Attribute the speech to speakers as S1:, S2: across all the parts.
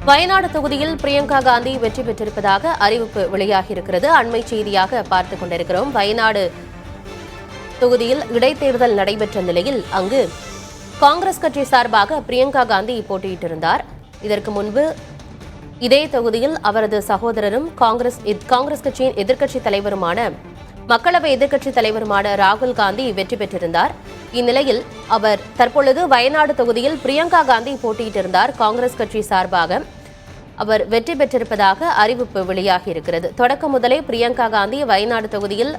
S1: வயநாடு தொகுதியில் பிரியங்கா காந்தி வெற்றி பெற்றிருப்பதாக அறிவிப்பு வெளியாகியிருக்கிறது. அண்மை செய்தியாக பார்த்துக் கொண்டிருக்கிறோம். வயநாடு தொகுதியில் இடைத்தேர்தல் நடைபெற்ற நிலையில் அங்கு காங்கிரஸ் கட்சி சார்பாக பிரியங்கா காந்தி போட்டியிட்டிருந்தார். இதற்கு முன்பு இதே தொகுதியில் அவரது சகோதரரும் காங்கிரஸ் கட்சியின் எதிர்க்கட்சித் தலைவருமான மக்களவை எதிர்க்கட்சித் தலைவருமான ராகுல் காந்தி வெற்றி பெற்றிருந்தார். இந்நிலையில் அவர் தற்பொழுது வயநாடு தொகுதியில் பிரியங்கா காந்தி போட்டியிட்டிருந்தார். காங்கிரஸ் கட்சி சார்பாக அவர் வெற்றி பெற்றிருப்பதாக அறிவிப்பு வெளியாகியிருக்கிறது. தொடக்கம் முதலே பிரியங்கா காந்தி வயநாடு தொகுதியில்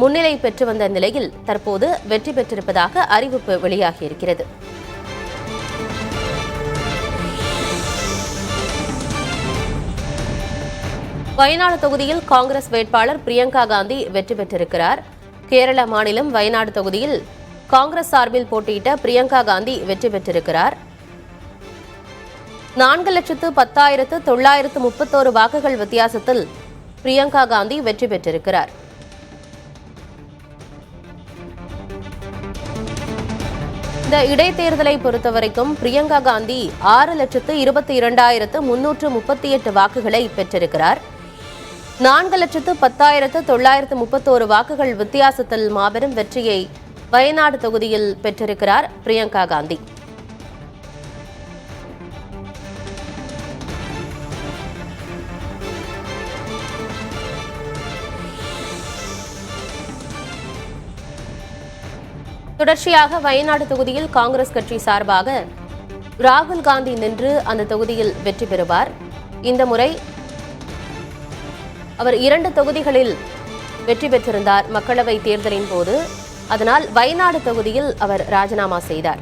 S1: முன்னிலை பெற்று வந்த நிலையில் தற்போது வெற்றி பெற்றிருப்பதாக அறிவிப்பு வெளியாகியிருக்கிறது. வயநாடு தொகுதியில் காங்கிரஸ் வேட்பாளர் பிரியங்கா காந்தி வெற்றி பெற்றிருக்கிறார். கேரள மாநிலம் வயநாடு தொகுதியில் காங்கிரஸ் சார்பில் போட்டியிட்ட பிரியங்கா காந்தி வெற்றி பெற்றிருக்கிறார். 4,10,931 வாக்குகள் வித்தியாசத்தில் பிரியங்கா காந்தி வெற்றி பெற்றிருக்கிறார். இந்த இடைத்தேர்தலை பொறுத்தவரைக்கும் பிரியங்கா காந்தி 6,22,338 வாக்குகளை பெற்றிருக்கிறார். 4,10,931 வாக்குகள் வித்தியாசத்தில் மாபெரும் வெற்றியை வயநாடு தொகுதியில் பெற்றிருக்கிறார் பிரியங்கா காந்தி. தொடர்ச்சியாக வயநாடு தொகுதியில் காங்கிரஸ் கட்சி சார்பாக ராகுல் காந்தி நின்று அந்த தொகுதியில் வெற்றி பெறுவார். இந்த முறை அவர் 2 தொகுதிகளில் வெற்றி பெற்றிருந்தார் மக்களவை தேர்தலின் போது. அதனால் வயநாடு தொகுதியில் அவர் ராஜினாமா செய்தார்.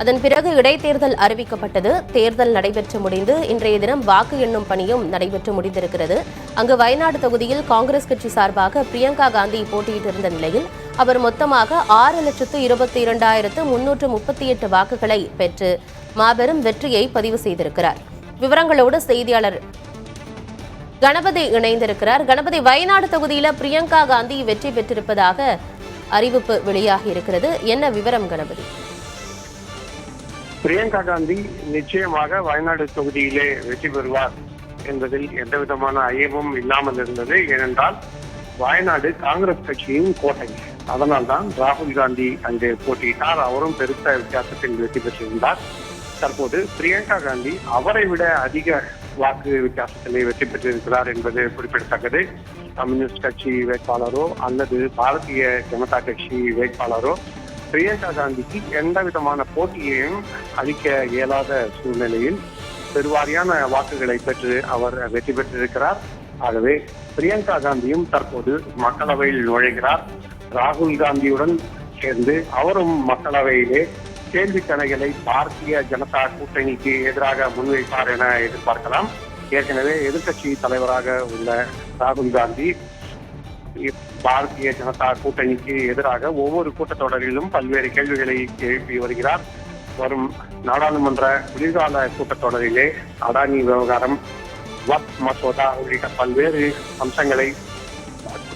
S1: அதன் பிறகு இடைத்தேர்தல் அறிவிக்கப்பட்டது. தேர்தல் நடைபெற்று முடிந்து இன்றைய தினம் வாக்கு எண்ணும் பணியும் நடைபெற்று முடிந்திருக்கிறது. அங்கு வயநாடு தொகுதியில் காங்கிரஸ் கட்சி சார்பாக பிரியங்கா காந்தி போட்டியிட்டிருந்த நிலையில் அவர் மொத்தமாக 6,22,338 வாக்குகளை பெற்று மாபெரும் வெற்றியை பதிவு செய்திருக்கிறார். விவரங்களோடு செய்தியாளர் கணபதி இணைந்திருக்கிறார். கணபதி, வயநாடு தொகுதியில பிரியங்கா காந்தி வெற்றி பெற்றிருப்பதாக அறிவிப்பு வெளியாகி இருக்கிறது. என்ன விவரம் கணபதி?
S2: பிரியங்கா காந்தி நிச்சயமாக வயநாடு தொகுதியிலே வெற்றி பெறுவார் என்பதில் எந்தவிதமான ஐயமும் இல்லாமல் இருந்தது. ஏனென்றால் வயநாடு காங்கிரஸ் கட்சியின் கோட்டை. அதனால்தான் ராகுல் காந்தி அங்கே போட்டியிட்டார். அவரும் பெருத்த வித்தியாசத்தில் வெற்றி பெற்றிருந்தார். தற்போது பிரியங்கா காந்தி அவரை விட அதிக வாக்கு வித்தியாசத்திலே வெற்றி பெற்றிருக்கிறார் என்பது குறிப்பிடத்தக்கது. கம்யூனிஸ்ட் கட்சி வேட்பாளரோ அல்லது பாரதிய ஜனதா கட்சி வேட்பாளரோ பிரியங்கா காந்திக்கு எந்த விதமான போட்டியையும் அளிக்க இயலாத சூழ்நிலையில் பெருவாரியான வாக்குகளை பெற்று அவர் வெற்றி பெற்றிருக்கிறார். ஆகவே பிரியங்கா காந்தியும் தற்போது மக்களவையில் நுழைகிறார். ராகுல் காந்தியுடன் சேர்ந்து அவரும் மக்களவையிலே கேள்வி கணைகளை பாரதிய ஜனதா கூட்டணிக்கு எதிராக முன்வைப்பார் என எதிர்பார்க்கலாம். ஏற்கனவே எதிர்க்கட்சி தலைவராக உள்ள ராகுல் காந்தி பாரதிய ஜனதா கூட்டணிக்கு எதிராக ஒவ்வொரு கூட்டத்தொடரிலும் பல்வேறு கேள்விகளை எழுப்பி வருகிறார். வரும் நாடாளுமன்ற குளிர்கால கூட்டத்தொடரிலே அடானி விவகாரம், வக்ஃப் மசோதா உள்ளிட்ட பல்வேறு அம்சங்களை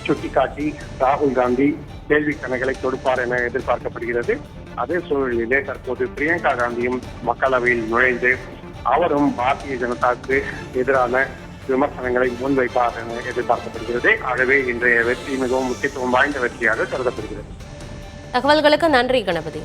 S2: சுட்டிக்காட்டி ராகுல் காந்தி கேள்வி கணைகளை தொடுப்பார் என எதிர்பார்க்கப்படுகிறது. அதே சூழலிலே தற்போது பிரியங்கா காந்தியும் மக்களவையில் நுழைந்து அவரும் பாரதிய ஜனதாவுக்கு எதிரான விமர்சனங்களை முன்வைப்பார் என எதிர்பார்க்கப்படுகிறது. ஆகவே இன்றைய வெற்றி மிகவும் முக்கியத்துவம் வாய்ந்த வெற்றியாக கருதப்படுகிறது.
S1: தகவல்களுக்கு நன்றி கணபதி.